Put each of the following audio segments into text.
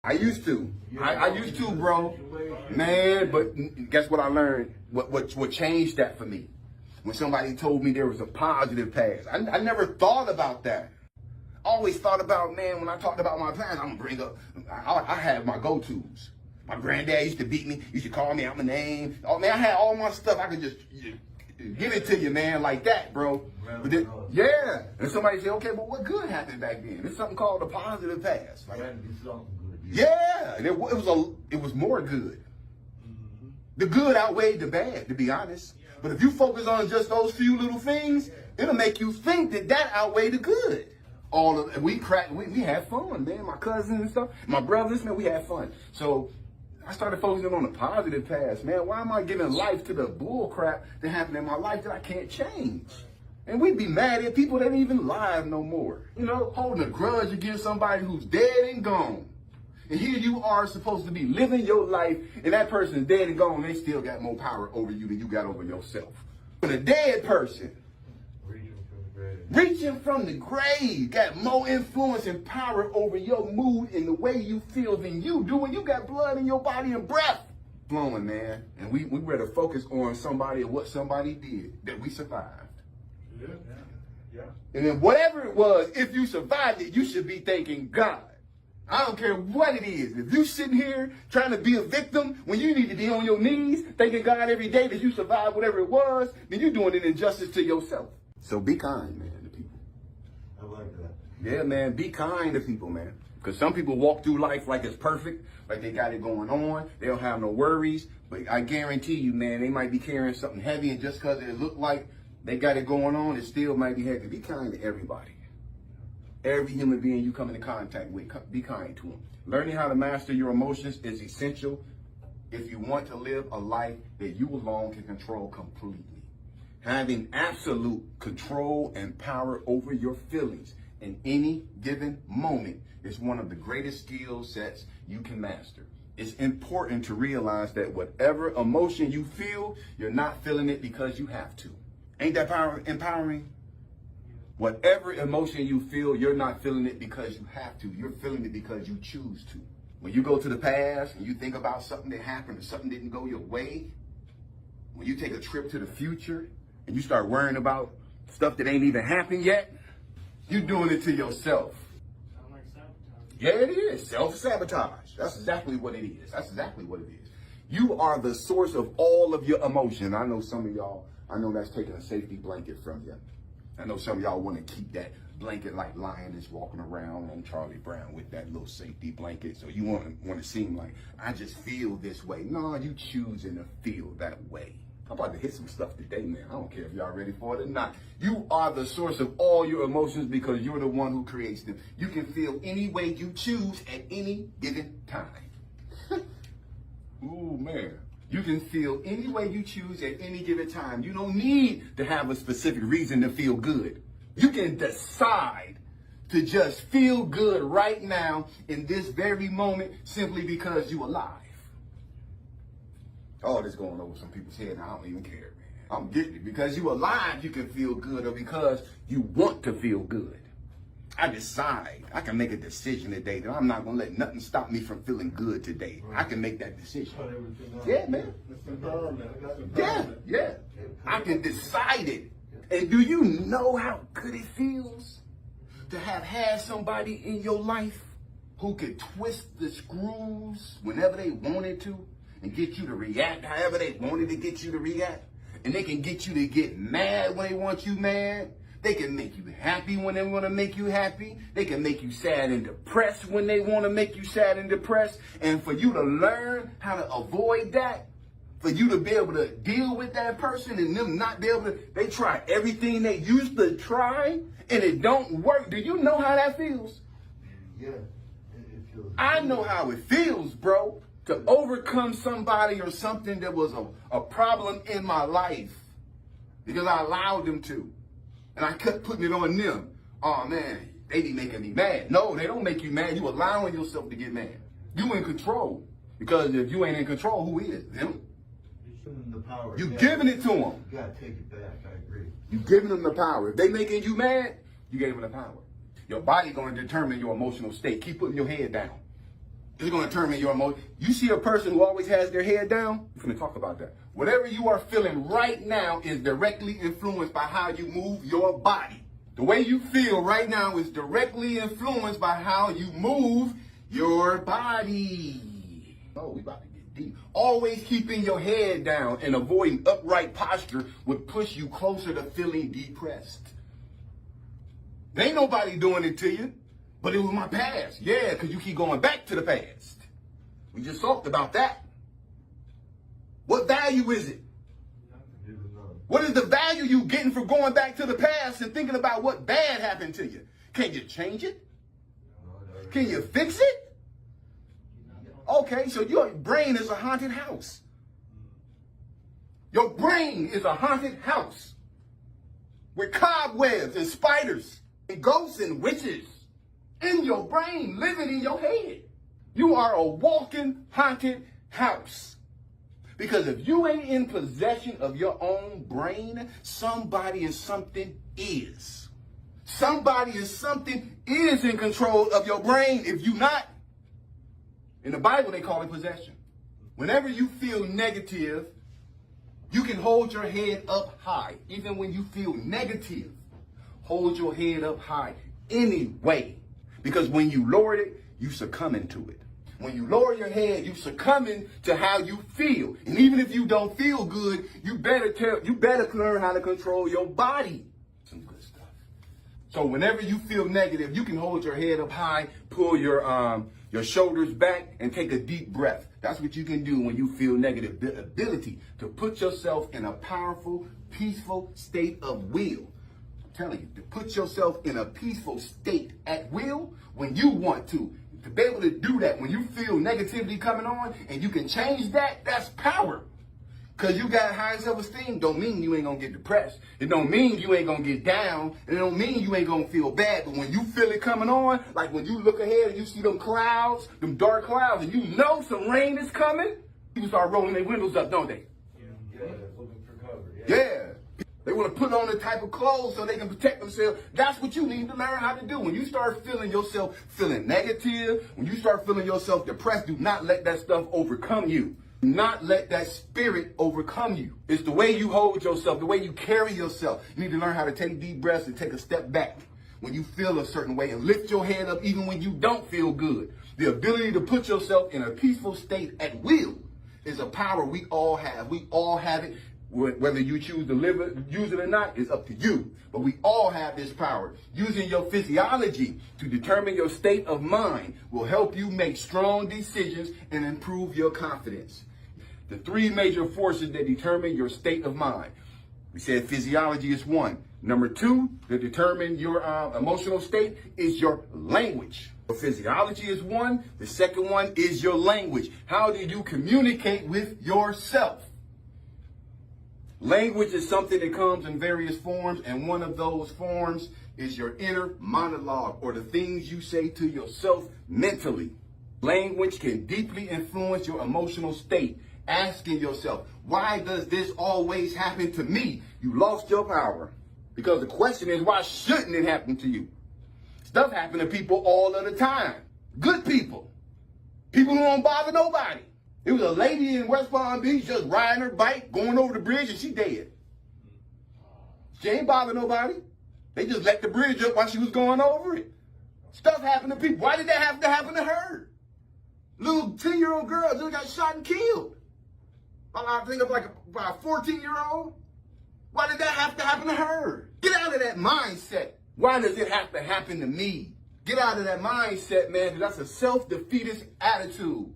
I used to. I used to, bro. Man, but guess what I learned? What changed that for me? When somebody told me there was a positive past. I never thought about that. I always thought about, man, when I talked about my past, I'm gonna bring up, I have my go-tos. My granddad used to beat me, used to call me out my name. Oh man, I had all my stuff. I could just give it to you, man, like that, bro. But then, yeah. And somebody said, okay, but what good happened back then? It's something called a positive past. Like, yeah, and it was more good. The good outweighed the bad, to be honest. But if you focus on just those few little things, it'll make you think that outweighed the good. We had fun, man. My cousins and stuff, my brothers, man, we had fun. So I started focusing on the positive past, man. Why am I giving life to the bull crap that happened in my life that I can't change? And we'd be mad at people that ain't even live no more. You know, holding a grudge against somebody who's dead and gone. And here you are supposed to be living your life, and that person's dead and gone, and they still got more power over you than you got over yourself. But a dead person, reaching from the grave, got more influence and power over your mood and the way you feel than you do when you got blood in your body and breath flowing, man. And we better focus on somebody and what somebody did that we survived. Yeah. And then whatever it was, if you survived it, you should be thanking God. I don't care what it is. If you sitting here trying to be a victim when you need to be on your knees, thanking God every day that you survived whatever it was, then you're doing an injustice to yourself. So be kind, man, to people. I like that. Yeah, man, be kind to people, man. Because some people walk through life like it's perfect, like they got it going on. They don't have no worries. But I guarantee you, man, they might be carrying something heavy, and just because it look like they got it going on, it still might be heavy. Be kind to everybody. Every human being you come into contact with, be kind to them. Learning how to master your emotions is essential if you want to live a life that you alone can control completely. Having absolute control and power over your feelings in any given moment is one of the greatest skill sets you can master. It's important to realize that whatever emotion you feel, you're not feeling it because you have to. Ain't that empowering? Whatever emotion you feel, you're not feeling it because you have to. You're feeling it because you choose to. When you go to the past and you think about something that happened or something didn't go your way, when you take a trip to the future and you start worrying about stuff that ain't even happened yet, you're doing it to yourself. Sound like sabotage. Yeah, it is. Self-sabotage. That's exactly what it is. That's exactly what it is. You are the source of all of your emotion. I know some of y'all, I know that's taking a safety blanket from you. I know some of y'all want to keep that blanket like Lion is walking around on Charlie Brown with that little safety blanket. So you want to seem like, I just feel this way. No, you choosing to feel that way. I'm about to hit some stuff today, man. I don't care if y'all ready for it or not. You are the source of all your emotions because you're the one who creates them. You can feel any way you choose at any given time. Ooh, man. You can feel any way you choose at any given time. You don't need to have a specific reason to feel good. You can decide to just feel good right now in this very moment simply because you're alive. Oh, this going over some people's head and I don't even care, man. I'm getting it. Because you're alive, you can feel good, or because you want to feel good. I decide, I can make a decision today that I'm not going to let nothing stop me from feeling good today. I can make that decision. Yeah, man. Yeah. I can decide it. And do you know how good it feels to have had somebody in your life who could twist the screws whenever they wanted to and get you to react however they wanted to get you to react? And they can get you to get mad when they want you mad. They can make you happy when they want to make you happy. They can make you sad and depressed when they want to make you sad and depressed. And for you to learn how to avoid that, for you to be able to deal with that person and them not be able to, they try everything they used to try and it don't work. Do you know how that feels? Yeah. It feels I know how it feels, bro, to overcome somebody or something that was a problem in my life because I allowed them to. And I kept putting it on them. Oh, man, they be making me mad. No, they don't make you mad. You allowing yourself to get mad. You in control. Because if you ain't in control, who is? Them. You're giving them the power. You giving it to them. You gotta take it back. I agree. You giving them the power. If they making you mad, you gave them the power. Your body going to determine your emotional state. Keep putting your head down. It's going to determine your emotion. You see a person who always has their head down? We're going to talk about that. Whatever you are feeling right now is directly influenced by how you move your body. The way you feel right now is directly influenced by how you move your body. Oh, we about to get deep. Always keeping your head down and avoiding upright posture would push you closer to feeling depressed. There ain't nobody doing it to you, but it was my past. Yeah, because you keep going back to the past. We just talked about that. What value is it? What is the value you getting from going back to the past and thinking about what bad happened to you? Can you change it? Can you fix it? Okay, so your brain is a haunted house. Your brain is a haunted house with cobwebs and spiders and ghosts and witches in your brain, living in your head. You are a walking haunted house. Because if you ain't in possession of your own brain, somebody and something is. Somebody and something is in control of your brain if you not. In the Bible, they call it possession. Whenever you feel negative, you can hold your head up high. Even when you feel negative, hold your head up high anyway. Because when you lower it, you succumbing to it. When you lower your head, you succumbing to how you feel. And even if you don't feel good, you better learn how to control your body. Some good stuff. So whenever you feel negative, you can hold your head up high, pull your shoulders back, and take a deep breath. That's what you can do when you feel negative. The ability to put yourself in a powerful, peaceful state of will. I'm telling you, to put yourself in a peaceful state at will when you want to. To be able to do that when you feel negativity coming on and you can change that, that's power. Because you got high self-esteem don't mean you ain't going to get depressed. It don't mean you ain't going to get down. It don't mean you ain't going to feel bad. But when you feel it coming on, like when you look ahead and you see them clouds, them dark clouds, and you know some rain is coming, people start rolling their windows up, don't they? Yeah, looking for cover. Yeah. They want to put on the type of clothes so they can protect themselves. That's what you need to learn how to do. When you start feeling yourself feeling negative, when you start feeling yourself depressed, do not let that stuff overcome you. Do not let that spirit overcome you. It's the way you hold yourself, the way you carry yourself. You need to learn how to take deep breaths and take a step back when you feel a certain way and lift your head up even when you don't feel good. The ability to put yourself in a peaceful state at will is a power we all have. We all have it. Whether you choose to use it or not is up to you. But we all have this power. Using your physiology to determine your state of mind will help you make strong decisions and improve your confidence. The three major forces that determine your state of mind. We said physiology is one. Number two, to determine your emotional state is your language. Physiology is one. The second one is your language. How do you communicate with yourself? Language is something that comes in various forms, and one of those forms is your inner monologue, or the things you say to yourself mentally. Language can deeply influence your emotional state. Asking yourself, why does this always happen to me? You lost your power. Because the question is, why shouldn't it happen to you? Stuff happen to people all of the time. Good people. People who don't bother nobody. It was a lady in West Palm Beach just riding her bike, going over the bridge, and she dead. She ain't bother nobody. They just let the bridge up while she was going over it. Stuff happened to people. Why did that have to happen to her? Little 10-year-old girl just got shot and killed. I think of like a 14-year-old. Why did that have to happen to her? Get out of that mindset. Why does it have to happen to me? Get out of that mindset, man, because that's a self-defeatist attitude.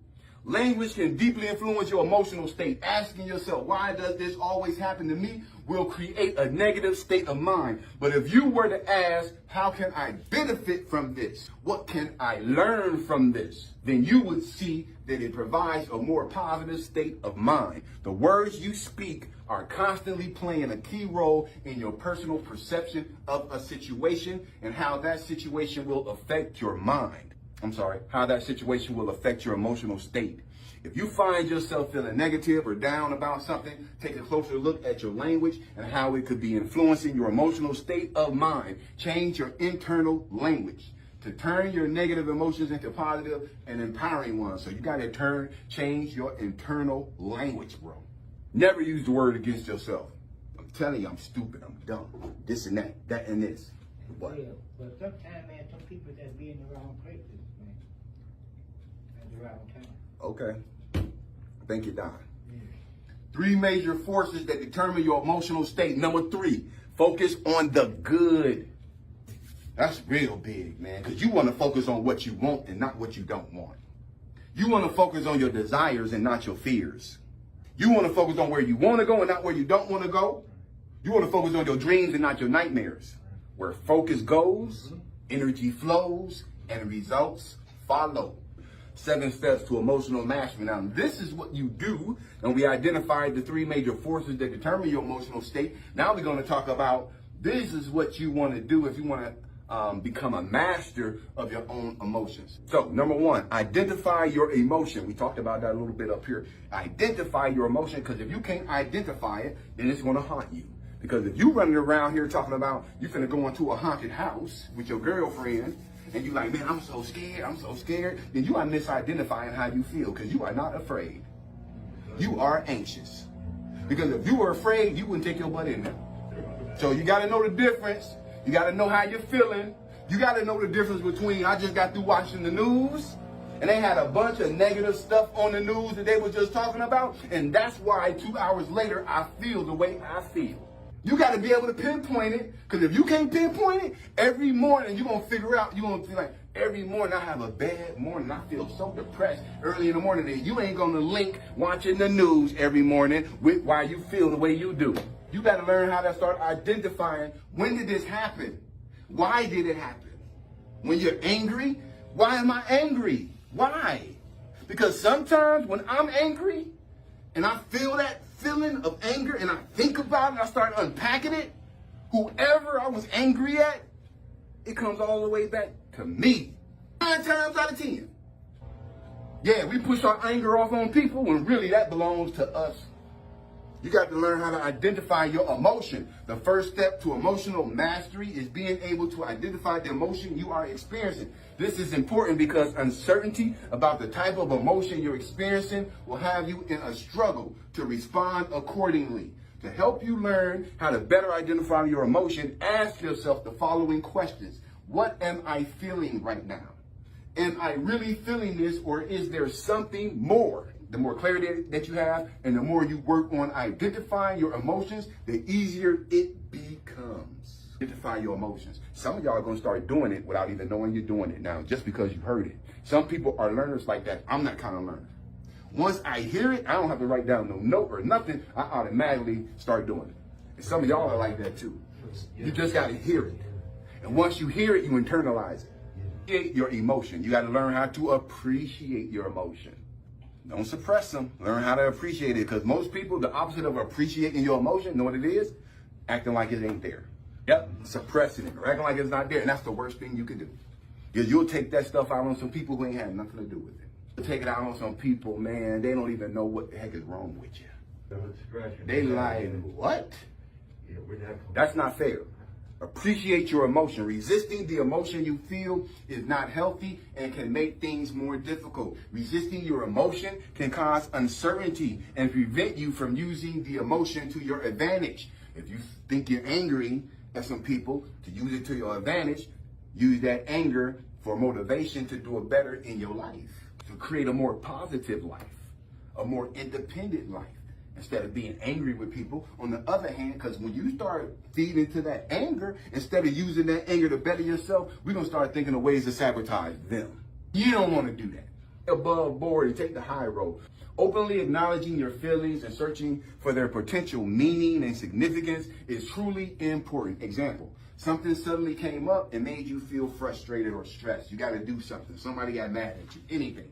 Language can deeply influence your emotional state. Asking yourself, why does this always happen to me, will create a negative state of mind. But if you were to ask, how can I benefit from this? What can I learn from this? Then you would see that it provides a more positive state of mind. The words you speak are constantly playing a key role in your personal perception of a situation and how that situation will affect your mind. How that situation will affect your emotional state. If you find yourself feeling negative or down about something, take a closer look at your language and how it could be influencing your emotional state of mind. Change your internal language. to turn your negative emotions into positive and empowering ones. So you got to change your internal language, bro. Never use the word against yourself. I'm telling you, I'm stupid, I'm dumb, this and that and this. What? Yeah, but sometimes, man, some people that be in the wrong places, man. At the wrong time. Okay. I think you're done. 3 major forces that determine your emotional state. Number 3, focus on the good. That's real big, man, because you want to focus on what you want and not what you don't want. You want to focus on your desires and not your fears. You want to focus on where you want to go and not where you don't want to go. You want to focus on your dreams and not your nightmares. Where focus goes, energy flows, and results follow. 7 steps to emotional mastery. Now, this is what you do, and we identified the 3 major forces that determine your emotional state. Now we're going to talk about this is what you want to do if you want to become a master of your own emotions. So, number 1, identify your emotion. We talked about that a little bit up here. Identify your emotion, because if you can't identify it, then it's going to haunt you. Because if you running around here talking about you're going to go into a haunted house with your girlfriend, and you like, man, I'm so scared, then you are misidentifying how you feel, because you are not afraid. You are anxious. Because if you were afraid, you wouldn't take your butt in there. So you got to know the difference. You got to know how you're feeling. You got to know the difference between, I just got through watching the news, and they had a bunch of negative stuff on the news that they were just talking about, and that's why 2 hours later, I feel the way I feel. You got to be able to pinpoint it, because if you can't pinpoint it, every morning you're going to figure out, you're going to feel like, every morning I have a bad morning, I feel so depressed early in the morning, and you ain't going to link watching the news every morning with why you feel the way you do. You got to learn how to start identifying, when did this happen? Why did it happen? When you're angry, why am I angry? Why? Because sometimes when I'm angry and I feel that feeling of anger and I think about it, I start unpacking it, whoever I was angry at, it comes all the way back to me. 9 times out of 10. Yeah, we push our anger off on people when really that belongs to us. You got to learn how to identify your emotion. The first step to emotional mastery is being able to identify the emotion you are experiencing. This is important because uncertainty about the type of emotion you're experiencing will have you in a struggle to respond accordingly. To help you learn how to better identify your emotion, ask yourself the following questions. What am I feeling right now? Am I really feeling this, or is there something more? The more clarity that you have and the more you work on identifying your emotions, the easier it becomes. Identify your emotions. Some of y'all are going to start doing it without even knowing you're doing it now, just because you heard it. Some people are learners like that. I'm that kind of learner. Once I hear it, I don't have to write down no note or nothing. I automatically start doing it. And some of y'all are like that too. You just got to hear it. And once you hear it, you internalize it. Appreciate your emotion. You got to learn how to appreciate your emotion. Don't suppress them. Learn how to appreciate it. Because most people, the opposite of appreciating your emotion, know what it is? Acting like it ain't there. Yep. Suppressing it. Or acting like it's not there. And that's the worst thing you can do. Because you'll take that stuff out on some people who ain't had nothing to do with it. You'll take it out on some people, man, they don't even know what the heck is wrong with you. They like, what? That's not fair. Appreciate your emotion. Resisting the emotion you feel is not healthy and can make things more difficult. Resisting your emotion can cause uncertainty and prevent you from using the emotion to your advantage. If you think you're angry at some people, to use it to your advantage, use that anger for motivation to do it better in your life, to create a more positive life, a more independent life. Instead of being angry with people. On the other hand, because when you start feeding into that anger, instead of using that anger to better yourself, we're going to start thinking of ways to sabotage them. You don't want to do that. Above board and take the high road. Openly acknowledging your feelings and searching for their potential meaning and significance is truly important. Example, something suddenly came up and made you feel frustrated or stressed. You got to do something. Somebody got mad at you. Anything.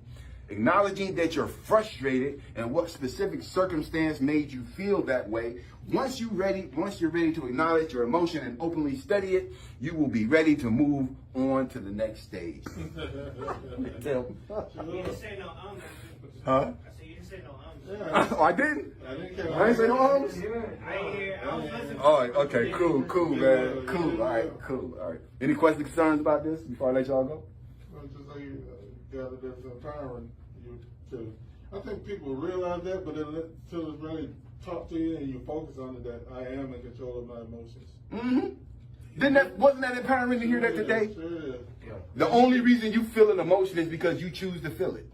Acknowledging that you're frustrated and what specific circumstance made you feel that way. Once you're ready to acknowledge your emotion and openly study it, you will be ready to move on to the next stage. You didn't say no. Huh? I said you didn't say no. Yeah. Oh, I didn't? I didn't care. I ain't say no homes? I ain't hear, I was listening. All right, okay, cool, man. Cool, all right. Any questions, concerns about this before I let y'all go? Well, just like you gathered that's empowering you to. I think people realize that, but until it's really talk to you and you focus on it, that I am in control of my emotions. Mm-hmm. Wasn't that empowering to hear that today? Sure is. The only reason you feel an emotion is because you choose to feel it.